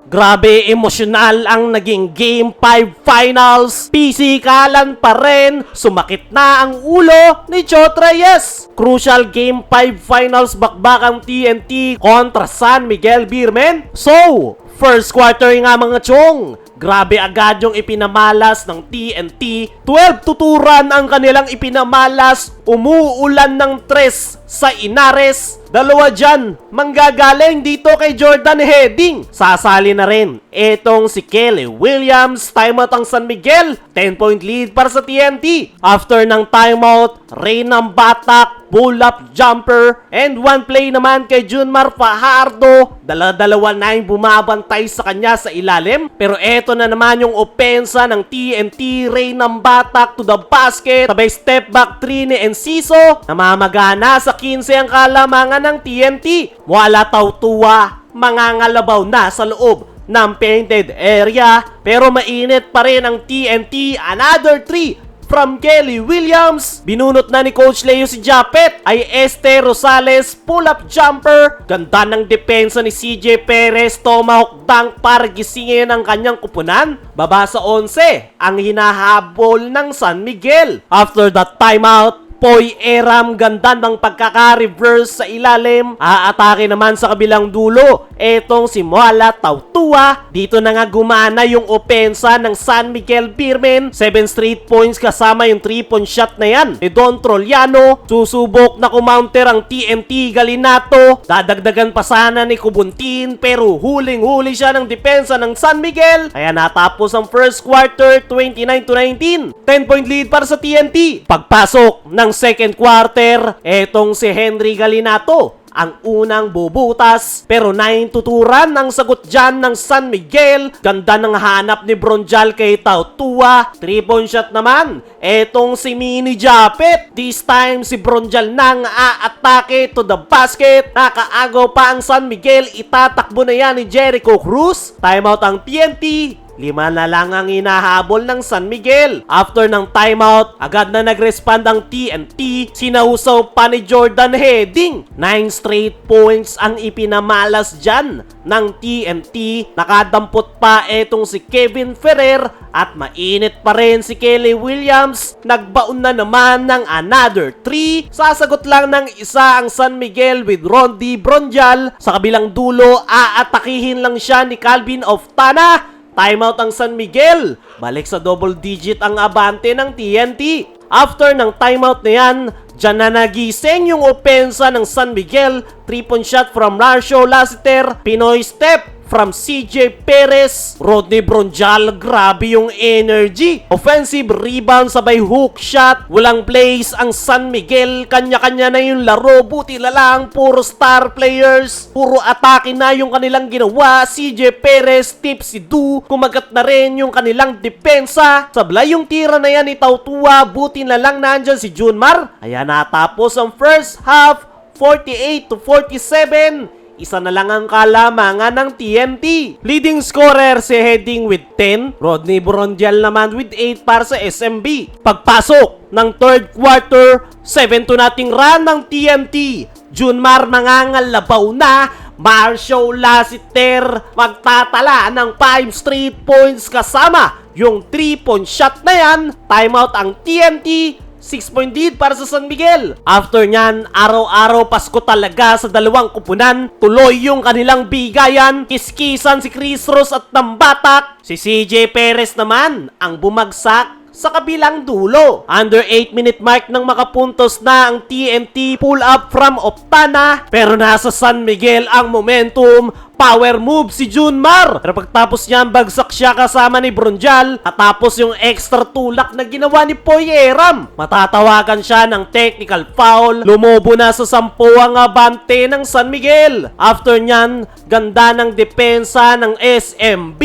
Grabe emosyonal ang naging Game 5 Finals. Pisikalan pa rin. Sumakit na ang ulo ni Chot Reyes. Crucial Game 5 Finals bakbakang TNT kontra San Miguel Beermen. So, first quarter nga mga chong. Grabe agad yung ipinamalas ng TNT. 12 tuturan ang kanilang ipinamalas. Umuulan ng 3 sa Inares. 2 dyan, manggagaling dito kay Jordan Heading. Sasali na rin etong si Kelly Williams. Timeout ang San Miguel. 10-point lead para sa TNT. After ng timeout, rain ng batak, pull-up jumper, and 1 play naman kay Junmar Fajardo. Dala-dalawa na yung bumabantay sa kanya sa ilalim. Pero eto na naman yung opensa ng TNT. Rain ng batak to the basket. Sabay step back 3 ni Enciso. Namamagana sa 15 ang kalamangan ng TNT. Wala tautuwa, mangangalabaw na sa loob ng painted area. Pero mainit pa rin ang TNT. Another 3 from Kelly Williams. Binunot na ni Coach Leo si Japet. Ay Este Rosales, pull-up jumper. Ganda ng depensa ni CJ Perez. Tomahawk dunk para gisingin ang kanyang kupunan. Baba sa 11 ang hinahabol ng San Miguel. After that timeout, Poy Eram, ganda ng pagkaka-reverse sa ilalim. Aatake naman sa kabilang dulo etong si Moala Tautua. Dito na nga gumana yung opensa ng San Miguel Beermen. 7 straight points kasama yung 3-point shot na yan ni Don Troliano. Susubok na kumounter ang TNT Galinato. Dadagdagan pa sana ni Kubuntin pero huling-huli siya ng depensa ng San Miguel. Kaya natapos ang first quarter 29-19. 10-point lead para sa TNT. Pagpasok ng second quarter, etong si Henry Galinato ang unang bubutas. Pero 9 tuturan ang sagot dyan ng San Miguel. Ganda ng hanap ni Bronjal kay Tautua. 3-point shot naman etong si Mini Japet. This time si Bronjal nang aatake to the basket. Nakaagaw pa ang San Miguel. Itatakbo na yan ni Jericho Cruz. Timeout ang TNT. 5 na lang ang hinahabol ng San Miguel. After ng timeout, agad na nag-respond ang TNT. Sinausaw pa ni Jordan Heading. 9 straight points ang ipinamalas dyan ng TNT. Nakadampot pa etong si Kevin Ferrer. At mainit pa rin si Kelly Williams. Nagbaon na naman ng another 3. Sasagot lang ng isa ang San Miguel with Rondi Bronjal. Sa kabilang dulo, aatakihin lang siya ni Calvin Oftana. Timeout ang San Miguel. Balik sa double digit ang abante ng TNT. After ng timeout na yan, dyan na nagising yung opensa ng San Miguel. 3-point shot from Marcio Lassiter. Pinoy step from CJ Perez. Rodney Bronjal, grabe yung energy. Offensive rebound sabay hook shot. Walang plays ang San Miguel. Kanya-kanya na yung laro. Buti na lang, puro star players. Puro atake na yung kanilang ginawa. CJ Perez, Tipsy Du. Kumagat na rin yung kanilang depensa. Sablay yung tira na yan ni Tautua. Buti na lang nandyan si Junmar. Kaya natapos ang first half, 48-47. Isa na lang ang kalamangan ng TNT. Leading scorer si Heading with 10. Rodney Bronjal naman with 8 para sa SMB. Pagpasok ng third quarter, 7-2 run ng TNT. Junmar mangangalabaw na. Marcio Lassiter magtatala ng 5 straight points kasama yung 3-point shot na yan. Timeout ang TNT. 6-point lead para sa San Miguel. After nyan, araw-araw Pasko talaga sa dalawang kupunan. Tuloy yung kanilang bigayan. Kiskisan si Chris Ross at Nambatak. Si CJ Perez naman ang bumagsak sa kabilang dulo. Under 8-minute mark nang makapuntos na ang TNT. Pull up from Oftana. Pero nasa San Miguel ang momentum. Power move si Junmar. Pero pagtapos niyan, bagsak siya kasama ni Bronjal. At tapos yung extra tulak na ginawa ni Poy Eram. Matatawagan siya ng technical foul. Lumobo na sa 10 ang abante ng San Miguel. After niyan, ganda ng depensa ng SMB.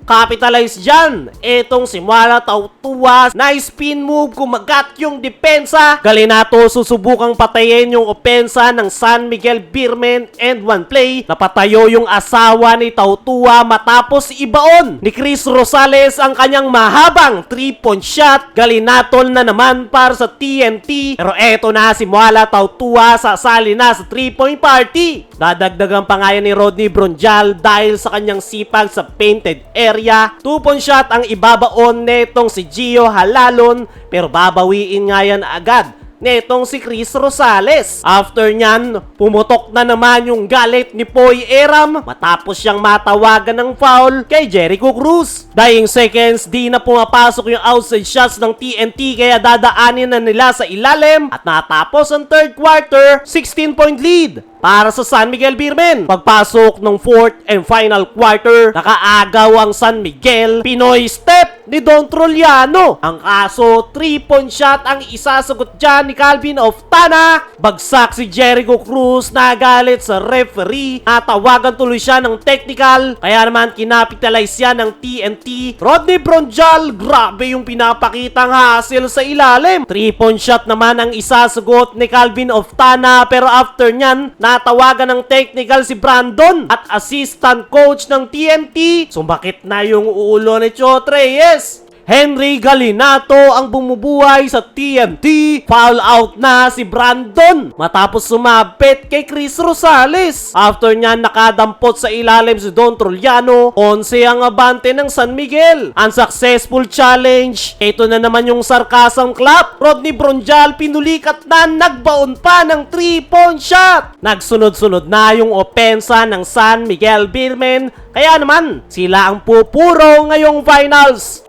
Capitalize dyan. Etong si Muala Tautua. Nice spin move, kumagat yung depensa. Galinato susubukang patayin yung opensa ng San Miguel Beermen and one play. Napatayo yung asawa ni Tautua matapos ibaon ni Chris Rosales ang kanyang mahabang 3-point shot. Galinatol na naman para sa TNT. Pero eto na si Muala Tautua, sasali na sa 3-point party. Dadagdagan pa nga yan ni Rodney Bronjal dahil sa kanyang sipag sa painted area. 2-point shot ang ibabaon netong si Gio Halalon, pero babawiin nga yan agad netong si Chris Rosales. After nyan, pumutok na naman yung galit ni Poy Eram matapos siyang matawagan ng foul kay Jericho Cruz. Dying seconds, di na pumapasok yung outside shots ng TNT kaya dadaanin na nila sa ilalim at natapos ang third quarter, 16-point lead para sa San Miguel Beermen. Pagpasok ng fourth and final quarter, nakaagaw ang San Miguel. Pinoy step ni Don Troliano. Ang kaso, 3-point shot ang isasagot dyan ni Calvin Oftana. Bagsak si Jericho Cruz, nagalit sa referee. Natawagan tuloy siya ng technical, kaya naman kinapitalize yan ng TNT. Rodney Bronjal, grabe yung pinapakitang hassle sa ilalim. 3-point shot naman ang isasagot ni Calvin Oftana, pero after nyan, natawagan ng technical si Brandon at assistant coach ng TNT. Sumakit na yung ulo ni Chot Reyes. Henry Galinato ang bumubuhay sa TNT. Foul out na si Brandon matapos sumabit kay Chris Rosales. After niyan nakadampot sa ilalim si Don Troliano. 11 ang abante ng San Miguel. Unsuccessful challenge. Ito na naman yung sarcasm clap. Rodney Bronjal pinulikat na, nagbaon pa ng 3-point shot. Nagsunod-sunod na yung opensa ng San Miguel Beermen. Kaya naman sila ang pupuro ngayong finals.